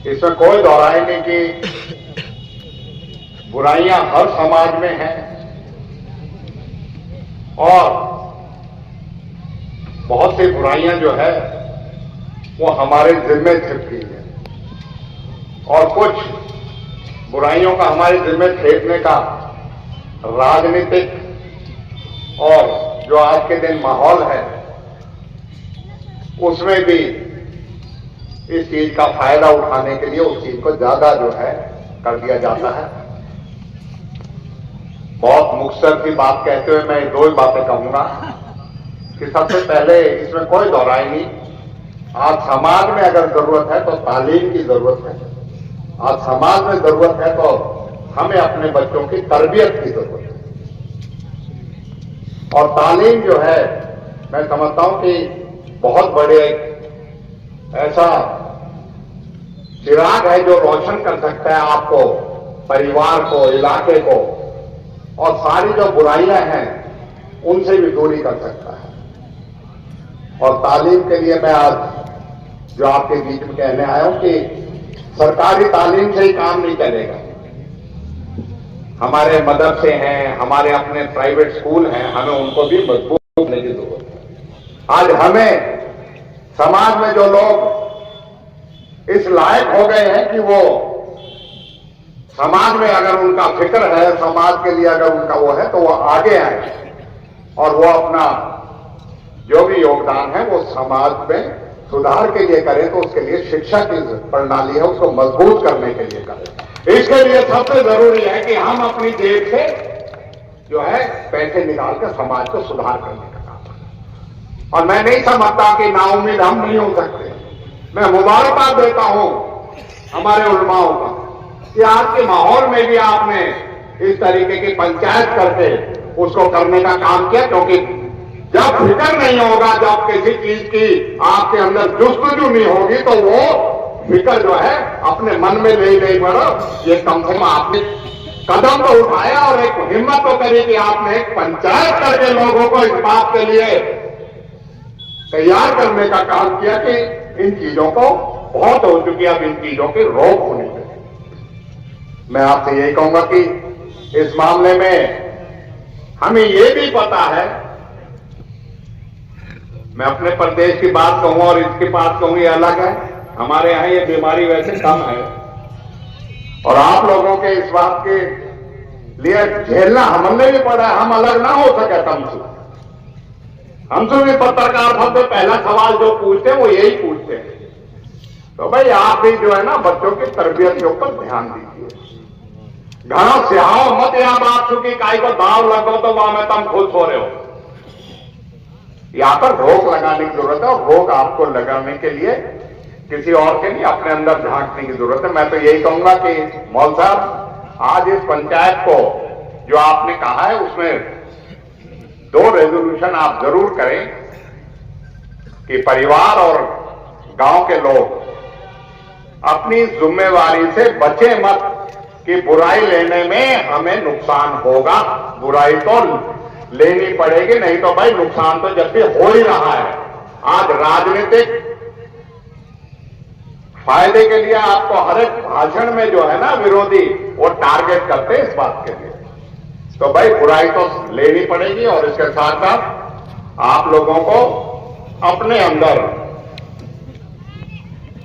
इसमें कोई दोहराई नहीं कि बुराइयां हर समाज में हैं और बहुत सी बुराइयां जो है वो हमारे जिम्मे छिपी है और कुछ बुराइयों का हमारे जिम्मे थेपने का राजनीतिक और जो आज के दिन माहौल है उसमें भी इस चीज का फायदा उठाने के लिए उस चीज को ज्यादा जो है कर दिया जाता है। बहुत मुख्तसर की बात कहते हुए मैं दो ही बातें कहूंगा कि सबसे पहले इसमें कोई दोहराई नहीं, आज समाज में अगर जरूरत है तो तालीम की जरूरत है। आज समाज में जरूरत है तो हमें अपने बच्चों की तरबियत की जरूरत है और तालीम जो है मैं समझता हूं कि बहुत बड़े ऐसा चिराग है जो रोशन कर सकता है आपको, परिवार को, इलाके को और सारी जो बुराइयां हैं उनसे भी दूरी कर सकता है। और तालीम के लिए मैं आज जो आपके बीच में कहने आया हूं कि सरकारी तालीम से ही काम नहीं चलेगा। हमारे मदरसे हैं, हमारे अपने प्राइवेट स्कूल हैं, हमें उनको भी मजबूत करने की जरूरत है। आज हमें समाज में जो लोग इस लायक हो गए हैं कि वो समाज में अगर उनका फिक्र है, समाज के लिए अगर उनका वो है तो वो आगे आए और वो अपना जो भी योगदान है वो समाज में सुधार के लिए करें, तो उसके लिए शिक्षा की प्रणाली है उसको मजबूत करने के लिए करें। इसके लिए सबसे जरूरी है कि हम अपनी जेब से जो है पैसे निकाल कर समाज को सुधार करने का काम करें। और मैं नहीं समझता कि नाउम्मीद हम नहीं हो सकते। मैं मुबारकबाद देता हूं हमारे उलमाओं का कि आज के माहौल में भी आपने इस तरीके की पंचायत करके उसको करने का काम किया, क्योंकि जब फिक्र नहीं होगा, जब किसी चीज की आपके अंदर जुस्तजू नहीं होगी तो वो फिक्र जो है अपने मन में ले बढ़ो। ये कम से कम आपने कदम तो उठाया और एक हिम्मत तो करी कि आपने एक पंचायत करके लोगों को इस बात के लिए तैयार करने का काम किया कि इन चीजों को बहुत हो चुकी है, अब इन चीजों की रोक होनी चाहिए। मैं आपसे यही कहूंगा कि इस मामले में हमें यह भी पता है, मैं अपने प्रदेश की बात कहूं और इसकी बात कहूं ये अलग है। हमारे यहां ये बीमारी वैसे कम है और आप लोगों के इस बात के लिए झेलना हमने भी पड़ा है। हम अलग ना हो सके हमसे भी पत्रकार सबसे पहला सवाल जो पूछते हैं वो यही पूछते हैं, तो भाई आप भी जो है ना बच्चों की तरबियत के ऊपर ध्यान दीजिए। घना सिहाओ मत या बात चुकी काई को दाव लगो तो वहां में तुम खुश हो रहे हो। यहां पर रोक लगाने की जरूरत है और रोक आपको लगाने के लिए किसी और के नहीं, अपने अंदर झांकने की जरूरत है। मैं तो यही कहूंगा कि मौल साहब आज इस पंचायत को जो आपने कहा है उसमें 2 रेजोल्यूशन आप जरूर करें कि परिवार और गांव के लोग अपनी जिम्मेवारी से बचे मत कि बुराई लेने में हमें नुकसान होगा। बुराई तो लेनी पड़ेगी, नहीं तो भाई नुकसान तो जब भी हो ही रहा है। आज राजनीतिक फायदे के लिए आपको हर एक भाषण में जो है ना विरोधी वो टारगेट करते हैं इस बात के लिए, तो भाई बुराई तो लेनी पड़ेगी। और इसके साथ साथ आप लोगों को अपने अंदर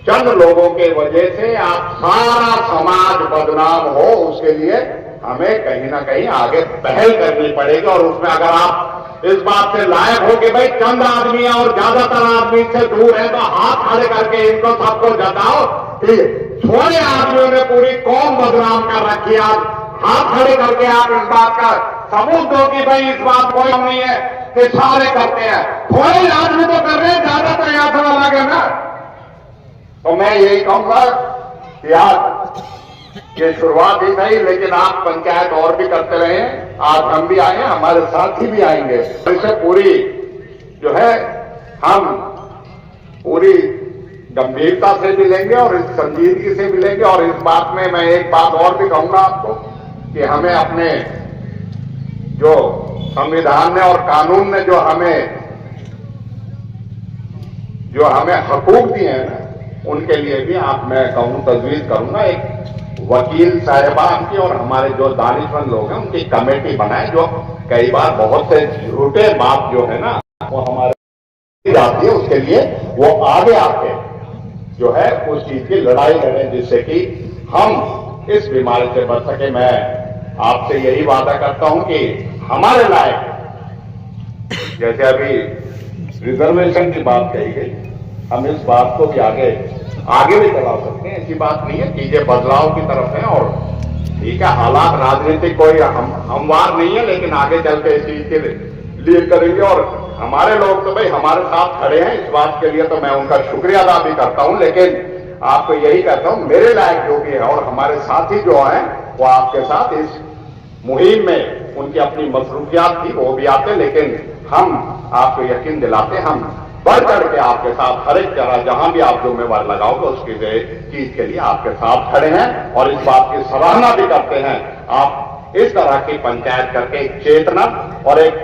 चंद लोगों के वजह से आप सारा समाज बदनाम हो, उसके लिए हमें कहीं ना कहीं आगे पहल करनी पड़ेगी। और उसमें अगर आप इस बात से लायक हो कि भाई चंद आदमी और ज्यादातर आदमी से दूर है तो हाथ खड़े करके इनको सबको जताओ कि थोड़े आदमियों ने पूरी कौम बदनाम कर रखी है। आज हाथ खड़े करके आप इस बात का सबूत दो कि भाई इस बात कोई नहीं है कि सारे करते हैं, थोड़े आदमी तो कर रहे हैं, ज्यादा तो याद अलग है ना। तो मैं यही कहूंगा कि आज ये शुरुआत ही नहीं, लेकिन आप पंचायत और भी करते रहे। आज हम भी आए हैं, हमारे साथी भी आएंगे। इससे पूरी जो है हम पूरी गंभीरता से भी लेंगे और इस संजीदगी से भी लेंगे। और इस बात में मैं एक बात और भी कहूंगा आपको कि हमें अपने जो संविधान ने और कानून ने जो हमें हकूक दिए हैं ना, उनके लिए भी आप मैं कहूं तजवीज करूंगा एक वकील साहिबान की और हमारे जो दानिशमंद लोग हैं उनकी कमेटी बनाए, जो कई बार बहुत से झूठे बात जो है ना वो हमारे जाती है, उसके लिए वो आगे आके जो है उस चीज की लड़ाई लड़ें जिससे कि हम इस बीमारी से बच सके। मैं आपसे यही वादा करता हूं कि हमारे लायक, जैसे अभी रिजर्वेशन की बात कही गई, हम इस बात को भी आगे भी चला सकते हैं। ऐसी बात नहीं है, चीजें बदलाव की तरफ है और ठीक है, हालात राजनीतिक कोई हमवार नहीं है, लेकिन आगे चल के इस चीज के लिए करेंगे। और हमारे लोग तो भाई हमारे साथ खड़े हैं, इस बात के लिए तो मैं उनका शुक्रिया अदा भी करता हूं, लेकिन आपको यही कहता हूं मेरे लायक जो भी है और हमारे साथी जो हैं वो आपके साथ इस मुहिम में, उनकी अपनी मसरूफियात थी वो भी आते, लेकिन हम आपको यकीन दिलाते हम बढ़ चढ़ के आपके साथ हर एक तरह जहां भी आप जिम्मेवार लगाओगे उसकी चीज के लिए आपके साथ खड़े हैं और इस बात की सराहना भी करते हैं। आप इस तरह की पंचायत करके एक चेतना और एक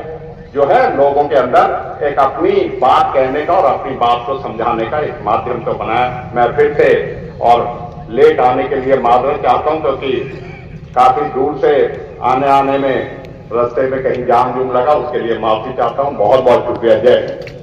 जो है लोगों के अंदर एक अपनी बात कहने का और अपनी बात को समझाने का एक माध्यम तो बनाया। मैं फिर से और लेट आने के लिए माजरत चाहता हूं, क्योंकि काफी दूर से आने में रास्ते में कहीं जाम जूम लगा, उसके लिए माफी चाहता हूं। बहुत बहुत शुक्रिया। जय हिंद।